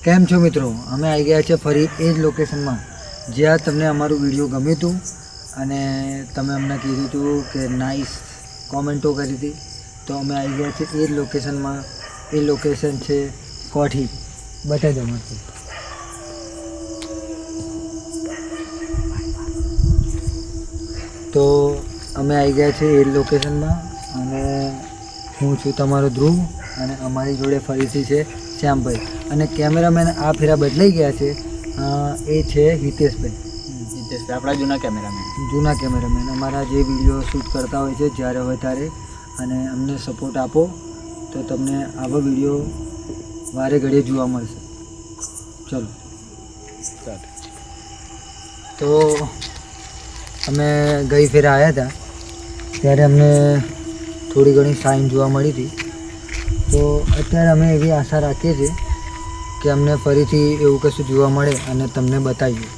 કેમ છો મિત્રો? અમે આવી ગયા છે ફરી એ જ લોકેશનમાં જ્યાં તમને અમારું વિડીયો ગમ્યું હતું અને તમે અમને કીધું હતું કે નાઇસ કોમેન્ટો કરી હતી. તો અમે આવી ગયા છે એ જ લોકેશનમાં. એ લોકેશન છે કોઠી. બતાવી દો મને. તો અમે આવી ગયા છે એ જ લોકેશનમાં અને હું છું તમારો ધ્રુવ અને અમારી જોડે ફરીથી છે શ્યામભાઈ અને કેમેરામેન આ ફેરા બદલાઈ ગયા છે. એ છે હિતેશભાઈ. આપણા જૂના કેમેરામેન અમારા જે વિડીયો શૂટ કરતા હોય છે જ્યારે હોય ત્યારે. અને અમને સપોર્ટ આપો તો તમને આવા વિડીયો વારે ઘડીએ જોવા મળશે. ચલો તો અમે ગઈ ફેર આવ્યા હતા ત્યારે અમને થોડી ઘણી સાઇન જોવા મળી હતી. તો અત્યારે અમે એવી આશા રાખીએ છીએ કે અમને ફરીથી એવું કશું જોવા મળે અને તમને બતાવીએ.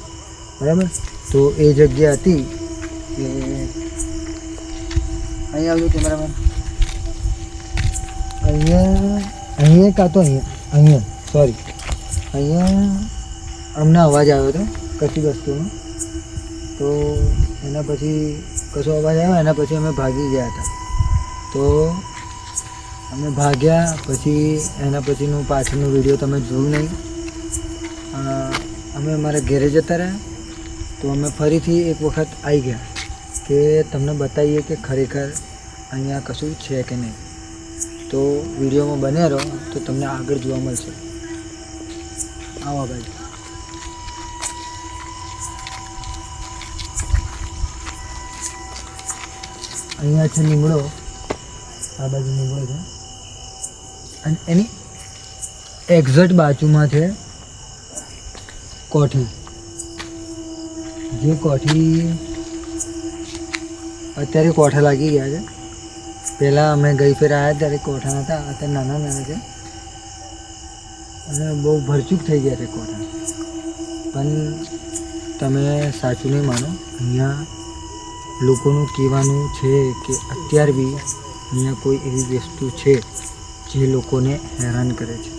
બરાબર? તો એ જગ્યા હતી કે અહીંયા આવ્યું કેમેરામેન. અહીંયા કાં તો અહીંયા સોરી અહીંયા અમને અવાજ આવ્યો હતો કશી વસ્તુનો. તો એના પછી કશો અવાજ આવ્યો એના પછી અમે ભાગી ગયા હતા. તો અમે ભાગ્યા પછી એના પછીનું પાછળનું વિડીયો તમે જોયું નહીં. અમે અમારા ઘરે જતા રહ્યા. તો અમે ફરીથી એક વખત આવી ગયા કે તમને બતાવીએ કે ખરેખર અહીંયા કશું છે કે નહીં. તો વિડીયોમાં બન્યા રહો તો તમને આગળ જોવા મળશે. આવો ભાઈ. અહીંયા છે લીમડો. આ બાજુ લીમડો છે અને એની એક્ઝેક્ટ બાજુમાં છે કોઠી. જે કોઠી અત્યારે કોઠા લાગી ગયા છે. પહેલાં અમે ગઈ ફેર આવ્યા ત્યારે કોઠા નહોતા. અત્યારે નાના નાના છે અને બહુ ભરચૂક થઈ ગયા છે કોઠા. પણ તમે સાચું નહીં માનો. અહીંયા લોકોનું કહેવાનું છે કે અત્યાર બી અહીંયા કોઈ એવી વસ્તુ છે જે લોકોને હેરાન કરે છે.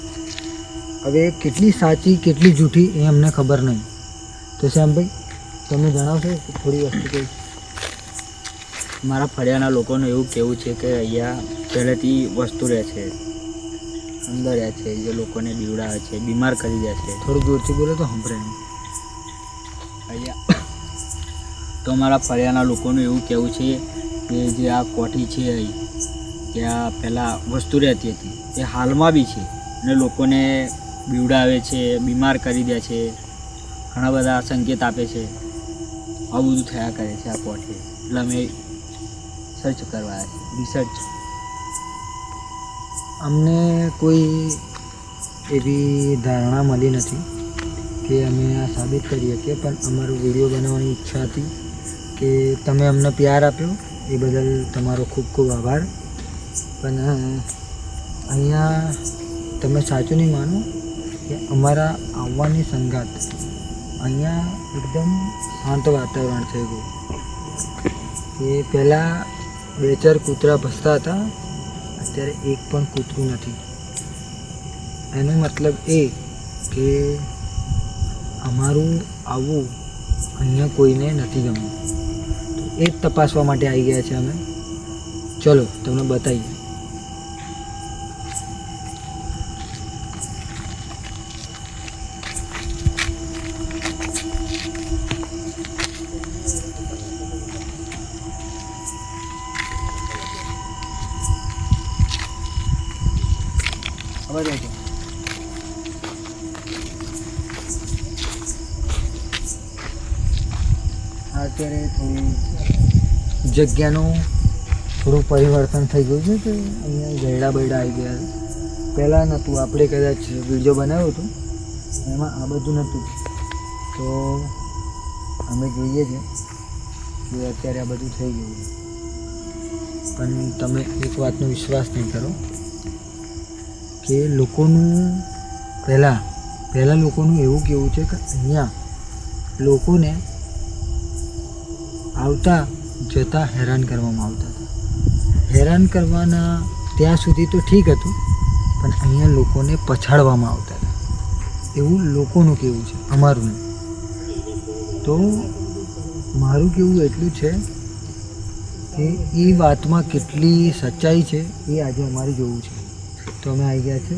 હવે કેટલી સાચી કેટલી જૂઠી એ અમને ખબર નહીં. તો શ્યામભાઈ તમે જણાવશો થોડી વસ્તુ કઈ? મારા ફળિયાના લોકોનું એવું કહેવું છે કે અહીંયા પહેલેથી વસ્તુ રહે છે, અંદર રહે છે, જે લોકોને બીવડાવે છે, બીમાર કરી દે છે. થોડું જોરથી બોલો તો સંભળાય. અહીંયા તો મારા ફળિયાના લોકોનું એવું કહેવું છે કે જે આ કોઠી છે અહીં ત્યાં પહેલાં વસ્તુ રહેતી હતી તે હાલમાં બી છે અને લોકોને બીવડાવે છે, બીમાર કરી દે છે, ઘણા બધા સંકેત આપે છે. આવું બધું થયા કરે છે આ કોઠી. એટલે અમે સર્ચ કરવા આવ્યા છે, રિસર્ચ. અમને કોઈ એવી ધારણા મળી નથી કે અમે આ સાબિત કરી શકીએ. પણ અમારો વિડીયો બનાવવાની ઈચ્છા હતી કે તમે અમને પ્યાર આપ્યો એ બદલ તમારો ખૂબ ખૂબ આભાર. પણ અહીંયા તમે સાચું નહીં માનો કે અમારા આવવાની સંગાત અહીંયા એકદમ શાંત વાતાવરણ થઈ ગયું. કે પહેલાં 2-4 કૂતરા ભસતા હતા, અત્યારે એક પણ કૂતરું નથી. એનો મતલબ એ કે અમારું આવવું અહીંયા કોઈને નથી ગમતું. તો એ જ તપાસવા માટે આવી ગયા છે અમે. ચલો તમને બતાવીએ. અત્યારે થોડી જગ્યાનું થોડું પરિવર્તન થઈ ગયું છે કે અહીંયા ગયડા બૈડા આવી ગયા. પહેલાં નહોતું. આપણે કદાચ વિડીયો બનાવ્યો હતો એમાં આ બધું નહોતું. તો અમે જોઈએ છીએ કે અત્યારે આ બધું થઈ ગયું છે. પણ તમે એક વાતનો વિશ્વાસ નહીં કરો કે લોકોનું પહેલાં લોકોનું એવું કહેવું છે કે અહીંયા લોકોને આવતા જતા હેરાન કરવામાં આવતા હતા. હેરાન કરવાના ત્યાં સુધી તો ઠીક હતું, પણ અહીંયા લોકોને પછાડવામાં આવતા હતા. એવું લોકોનું કહેવું છે, અમારું નહીં. તો મારું કહેવું એટલું છે કે એ વાતમાં કેટલી સચ્ચાઈ છે એ આજે અમારે જોવું છે. તો અમે આવી ગયા છે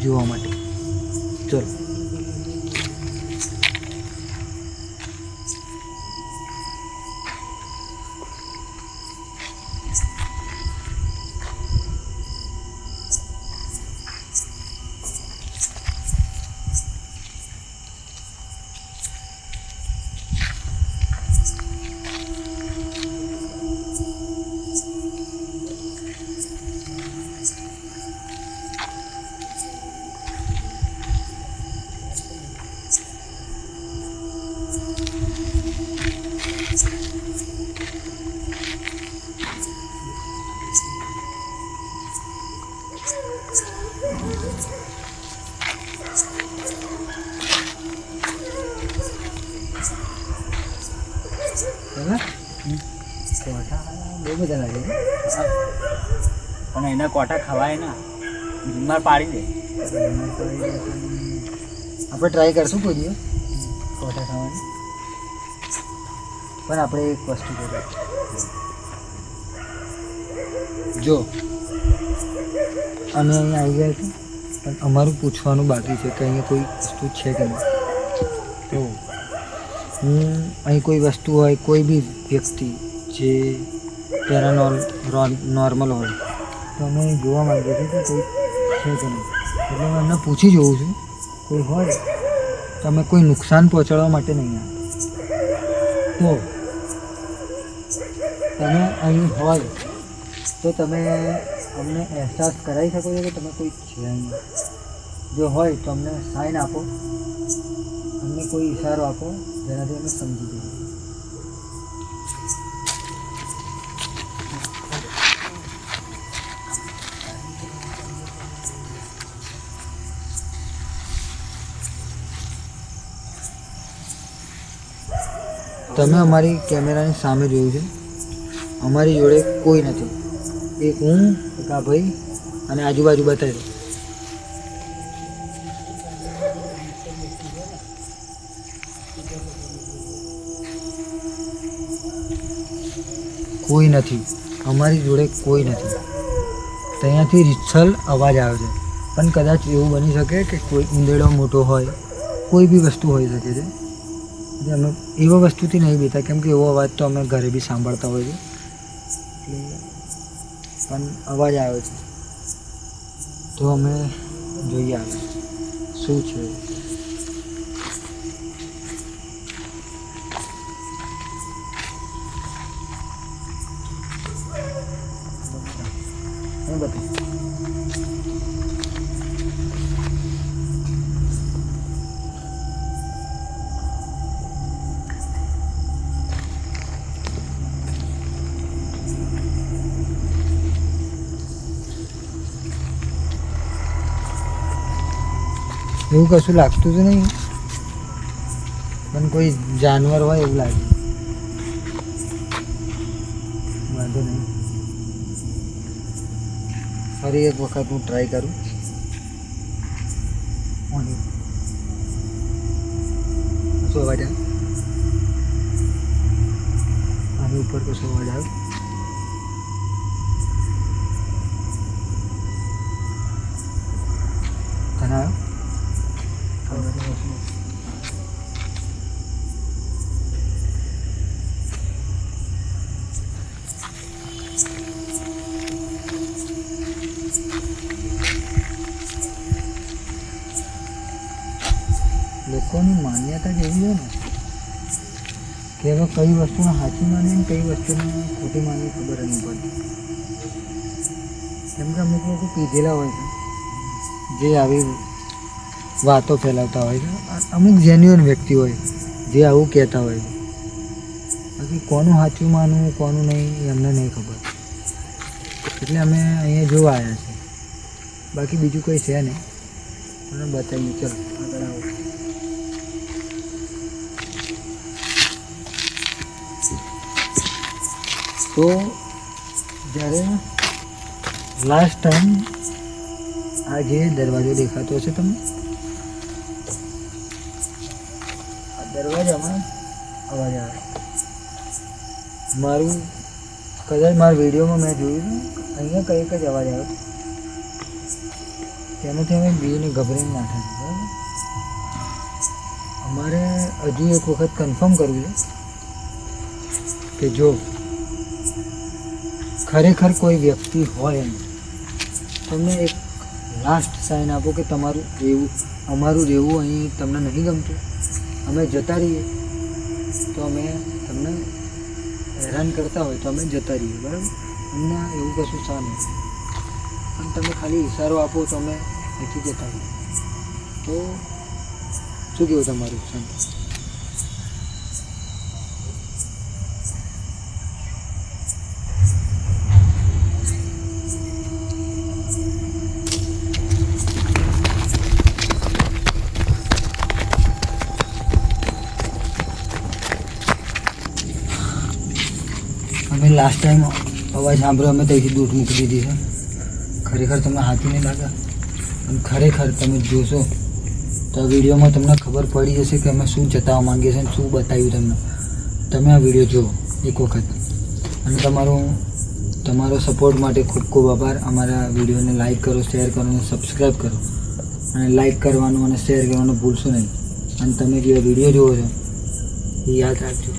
જોવા માટે. ચલો. બહુ બધા લાગે છે. પણ એના કોટા ખવાય ના, બીમાર પાડી દે. આપણે ટ્રાય કરશું કોઈ દિવસ કોટા ખાવાની. પણ આપણે એક વસ્તુ કરીએ, જો અમે અહીંયા આવી ગયા છીએ પણ અમારું પૂછવાનું બાકી છે કે અહીંયા કોઈ વસ્તુ છે કે નહીં. તો અહીં કોઈ વસ્તુ હોય, કોઈ બી વ્યક્તિ જે નોર્મલ હોય તો અમે જોવા માંગીએ છીએ કે કોઈ છે કે નહીં. એટલે હું એમને પૂછી જોઉં છું, કોઈ હોય તો અમે કોઈ નુકસાન પહોંચાડવા માટે નહીં આવે. તો તમે અહીં હોય તો તમે અમને અહેસાસ કરાવી શકો છો કે તમે કોઈ છે અહીંયા. જો હોય તો અમને સાઇન આપો, અમને કોઈ ઇશારો આપો જેનાથી અમે સમજી જઈએ. તમે અમારી કેમેરાની સામે જોયું છે, અમારી જોડે કોઈ નથી. એક હું, એક આ ભાઈ અને આજુબાજુ બતાવી દો. કોઈ નથી, અમારી જોડે કોઈ નથી. ત્યાંથી રીછલ અવાજ આવે છે, પણ કદાચ એવું બની શકે કે કોઈ ઉંદેડો મોટો હોય, કોઈ બી વસ્તુ હોઈ શકે છે. અમે એવા વસ્તુથી નહીં બીતા, કેમ કે એવો અવાજ તો અમે ઘરે બી સાંભળતા હોઈએ છીએ. એટલે પણ અવાજ આવે છે તો અમે જોઈએ આવે શું છે. બતાવો. એવું કશું લાગતું તો નહીં, પણ કોઈ જાનવર હોય એવું લાગે. વાંધો નહીં, ફરી એક વખત હું ટ્રાય કરું. કશો અવાજ આવે? આની ઉપર કશો અવાજ આવે? તને આવ્યો? લોકોની માન્યતા જ એવી છે ને કે હવે કઈ વસ્તુને સાચી માને ને કઈ વસ્તુને ખોટી માનવી ખબર નહીં પડતી. કેમ કે અમુક લોકો પીધેલા હોય છે જે આવી વાતો ફેલાવતા હોય છે, અમુક જેન્યુઅન વ્યક્તિ હોય જે આવું કહેતા હોય છે. બાકી કોનું સાચું માનવું કોનું નહીં એ અમને નહીં ખબર. એટલે અમે અહીંયા જોવા આવ્યા છીએ, બાકી બીજું કોઈ છે નહીં. મને બતાવીએ, ચલો આગળ આવો. તો જ્યારે લાસ્ટ ટાઈમ આ જે દરવાજો દેખાતો હશે તમને, દરવાજામાં અવાજ આવે. મારું કદાચ મારા વિડીયોમાં મેં જોયું હતું અહીંયા કંઈક જ અવાજ આવ્યો તેનાથી અમે બીને ગભરાઈને નાખ્યા છે. બરાબર, અમારે હજુ એક વખત કન્ફર્મ કરવું છે કે જો ખરેખર કોઈ વ્યક્તિ હોય એમ તમને એક લાસ્ટ સાઇન આપો કે તમારું રહેવું અમારું રહેવું અહીં તમને નહીં ગમતું, અમે જતા રહીએ, તો અમે તમને હેરાન કરતા હોય તો અમે જતા રહીએ. બરાબર, અમને એવું કશું સા નહીં, પણ તમે ખાલી ઇશારો આપો તો અમે નથી જતા રહીએ. તો શું કહેવું તમારું? શાંત. અમે લાસ્ટ ટાઈમ અવાજ સાંભળ્યો અમે ત્યાંથી દૂર મૂકી દીધી છે. ખરેખર તમને સાચું નહીં લાગે, અને ખરેખર તમે જોશો તો આ વિડીયોમાં તમને ખબર પડી જશે કે અમે શું જતાવવા માંગીએ છીએ અને શું બતાવ્યું તમને. તમે આ વિડીયો જુઓ એક વખત, અને તમારો સપોર્ટ માટે ખૂબ ખૂબ આભાર. અમારા વિડીયોને લાઈક કરો, શેર કરો અને સબસ્ક્રાઈબ કરો, અને લાઈક કરવાનું અને શેર કરવાનું ભૂલશો નહીં. અને તમે જે વિડીયો જુઓ છો એ યાદ રાખજો.